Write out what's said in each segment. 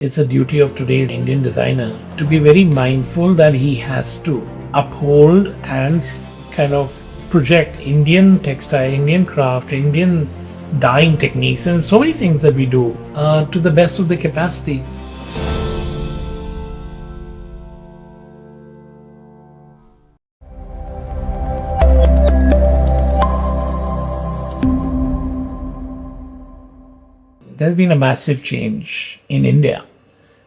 It's a duty of today's Indian designer to be very mindful that he has to uphold and kind of project Indian textile, Indian craft, Indian dyeing techniques, and so many things that we do to the best of the capacities. There's been a massive change in India.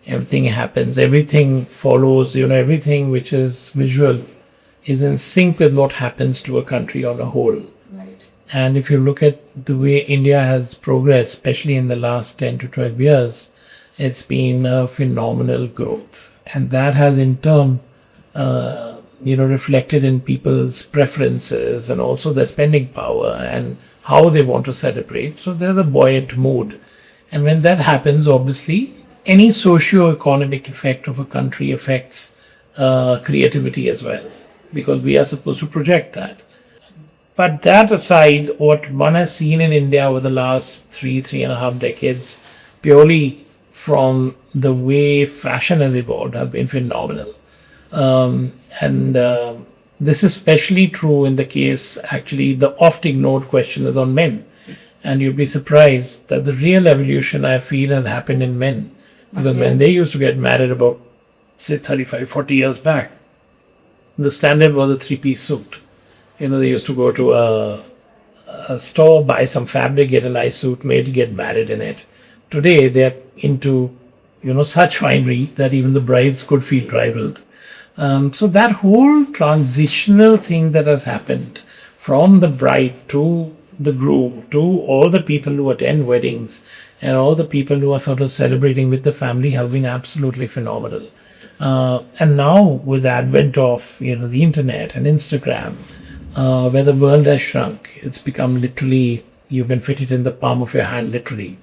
Everything happens, everything follows, everything which is visual is in sync with what happens to a country on a whole. Right. And if you look at the way India has progressed, especially in the last 10 to 12 years, it's been a phenomenal growth. And that has in turn, reflected in people's preferences and also their spending power and how they want to celebrate. So there's a buoyant mood. And when that happens, obviously, any socio-economic effect of a country affects creativity as well, because we are supposed to project that. But that aside, what one has seen in India over the last 3.5 decades, purely from the way fashion has evolved, have been phenomenal. This is especially true in the case, actually, the oft-ignored question is on men. And you'd be surprised that the real evolution, I feel, has happened in men. Because when they used to get married about, say, 35, 40 years back, the standard was a three-piece suit. They used to go to a store, buy some fabric, get a nice suit made, get married in it. Today, they're into, such finery that even the brides could feel rivaled. So that whole transitional thing that has happened from the bride to the groom to all the people who attend weddings and all the people who are sort of celebrating with the family have been absolutely phenomenal. And now with the advent of the internet and Instagram, where the world has shrunk, it's become literally, you can fit it in the palm of your hand, literally.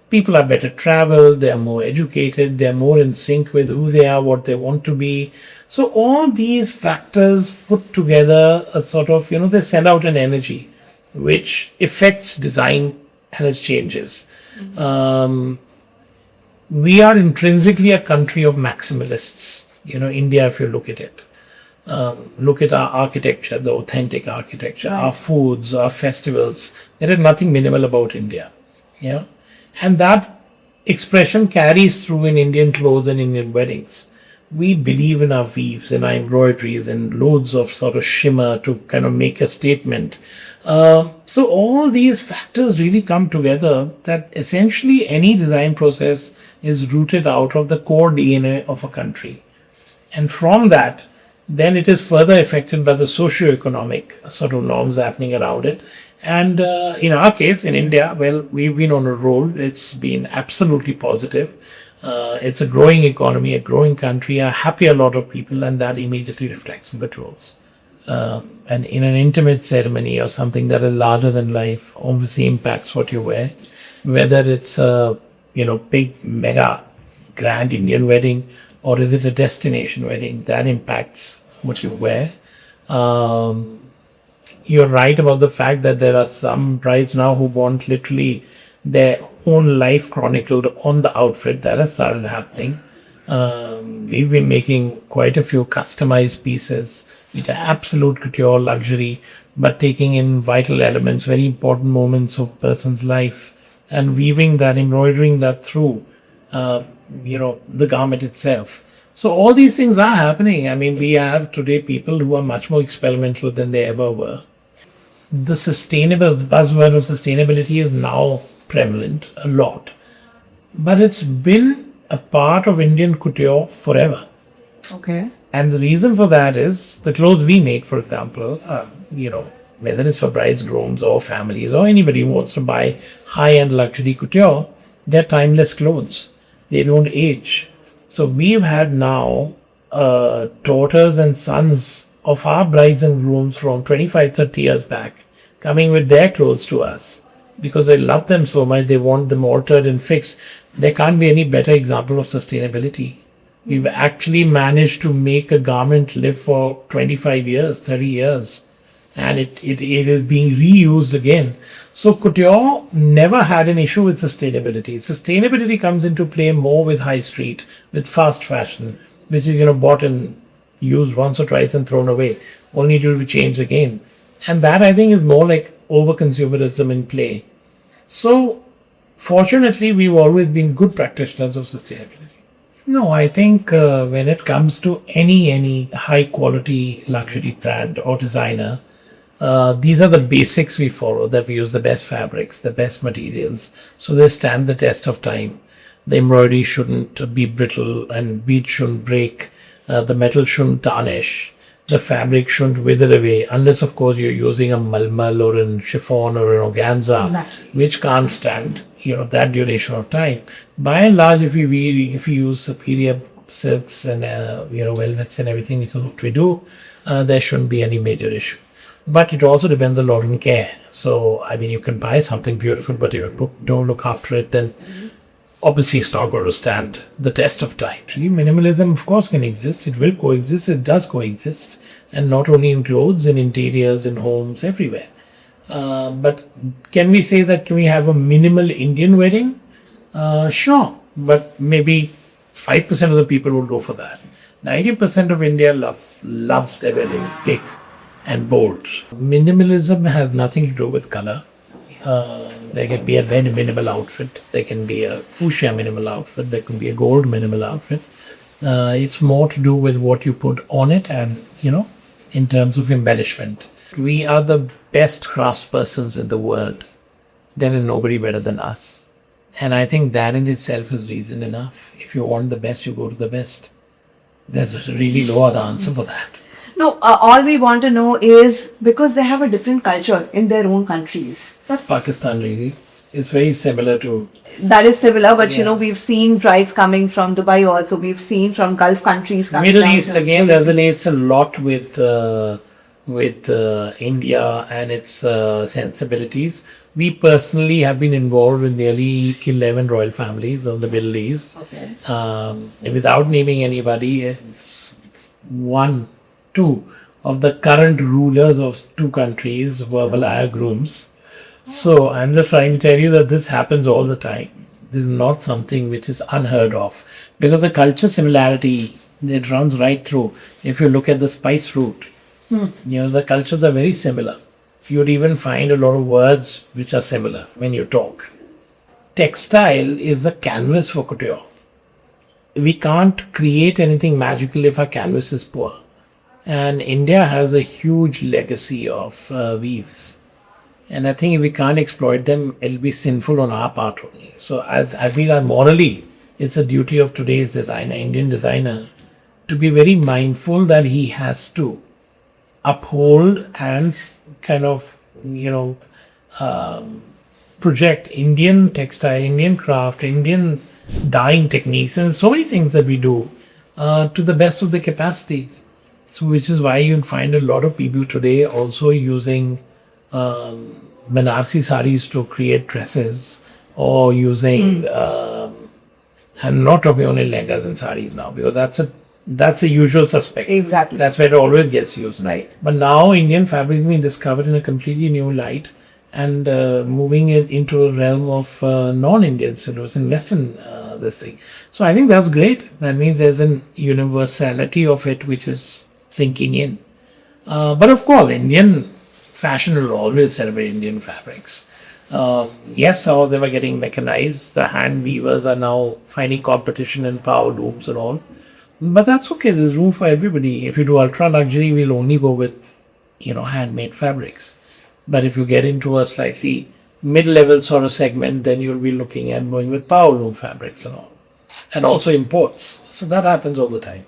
People are better traveled, they are more educated, they are more in sync with who they are, what they want to be. So all these factors put together a sort of, they send out an energy which affects design and its changes. We are intrinsically a country of maximalists. India, if you look at it. Look at our architecture, the authentic architecture, right. Our foods, our festivals. There is nothing minimal about India. And that expression carries through in Indian clothes and Indian weddings. We believe in our weaves and our embroideries and loads of sort of shimmer to kind of make a statement. So all these factors really come together that essentially any design process is rooted out of the core DNA of a country. And from that, then it is further affected by the socio-economic sort of norms happening around it. And in our case, in India, well, we've been on a roll. It's been absolutely positive. It's a growing economy, a growing country, a happier lot of people, and that immediately reflects in the clothes. And in an intimate ceremony or something that is larger than life, obviously impacts what you wear. Whether it's a big, mega, grand Indian wedding, or is it a destination wedding, that impacts what you wear. You're right about the fact that there are some brides now who want literally their own life chronicled on the outfit. That has started happening. We've been making quite a few customized pieces, which are absolute couture luxury, but taking in vital elements, very important moments of a person's life, and weaving that, embroidering that through, the garment itself. So all these things are happening. I mean, we have today people who are much more experimental than they ever were. The buzzword of sustainability is now prevalent a lot, but it's been a part of Indian couture forever. Okay. And the reason for that is the clothes we make, for example, whether it's for brides, grooms, or families, or anybody who wants to buy high-end luxury couture, they're timeless clothes. They don't age. So we've had now daughters and sons of our brides and grooms from 25, 30 years back coming with their clothes to us because they love them so much, they want them altered and fixed. There can't be any better example of sustainability. We've actually managed to make a garment live for 25 years, 30 years and it is being reused again. So couture never had an issue with sustainability. Sustainability comes into play more with high street, with fast fashion, which is bought and used once or twice and thrown away, only to be changed again. And that, I think, is more like over consumerism in play. So fortunately, we've always been good practitioners of sustainability. No, I think when it comes to any high quality luxury brand or designer, these are the basics we follow, that we use the best fabrics, the best materials, so they stand the test of time. The embroidery shouldn't be brittle and beads shouldn't break. The metal shouldn't tarnish. The fabric shouldn't wither away, unless, of course, you're using a malmal or a chiffon or an organza, Exactly. which can't stand that duration of time. By and large, if you use superior silks and velvets and everything, which is what we do, there shouldn't be any major issue. But it also depends a lot on care. So, I mean, you can buy something beautiful, but you don't look after it, then obviously it's not going to stand the test of time. Actually, minimalism, of course, can exist. It will coexist. It does coexist. And not only in clothes, in interiors, in homes, everywhere. But can we say that can we have a minimal Indian wedding? Sure. But maybe 5% of the people will go for that. 90% of India loves their weddings big and bold. Minimalism has nothing to do with color. There can be a very minimal outfit. There can be a fuchsia minimal outfit. There can be a gold minimal outfit. It's more to do with what you put on it and, in terms of embellishment. We are the best craftspersons in the world. There is nobody better than us. And I think that in itself is reason enough. If you want the best, you go to the best. There's really no other answer for that. No, all we want to know is because they have a different culture in their own countries. Not Pakistan really. It's very similar to... That is similar, but we've seen brides coming from Dubai also. We've seen from Gulf countries coming. Middle East again resonates a lot with India and its sensibilities. We personally have been involved with nearly 11 royal families of the Middle East. Okay. Without naming anybody, two of the current rulers of two countries were Valaya grooms. So I'm just trying to tell you that this happens all the time. This is not something which is unheard of, because the culture similarity, it runs right through. If you look at the spice route, the cultures are very similar. You would even find a lot of words which are similar when you talk. Textile is a canvas for couture. We can't create anything magical if our canvas is poor. And India has a huge legacy of weaves. And I think if we can't exploit them, it'll be sinful on our part only. So I feel that morally, it's a duty of today's designer, Indian designer, to be very mindful that he has to uphold and kind of, project Indian textile, Indian craft, Indian dyeing techniques, and so many things that we do to the best of the capacities. So, which is why you'll find a lot of people today also using Banarsi saris to create dresses, or using, I'm not talking only lehengas and saris now, because that's a usual suspect. Exactly. That's where it always gets used. Right. But now Indian fabric is being discovered in a completely new light, and moving it into a realm of non-Indian silos and Western this thing. So I think that's great. That means there's an universality of it which is sinking in. But of course, Indian fashion will always celebrate Indian fabrics. Yes, some of them are getting mechanized. The hand weavers are now finding competition in power looms and all. But that's okay. There's room for everybody. If you do ultra luxury, we'll only go with, handmade fabrics. But if you get into a slightly mid-level sort of segment, then you'll be looking at going with power loom fabrics and all. And also imports. So that happens all the time.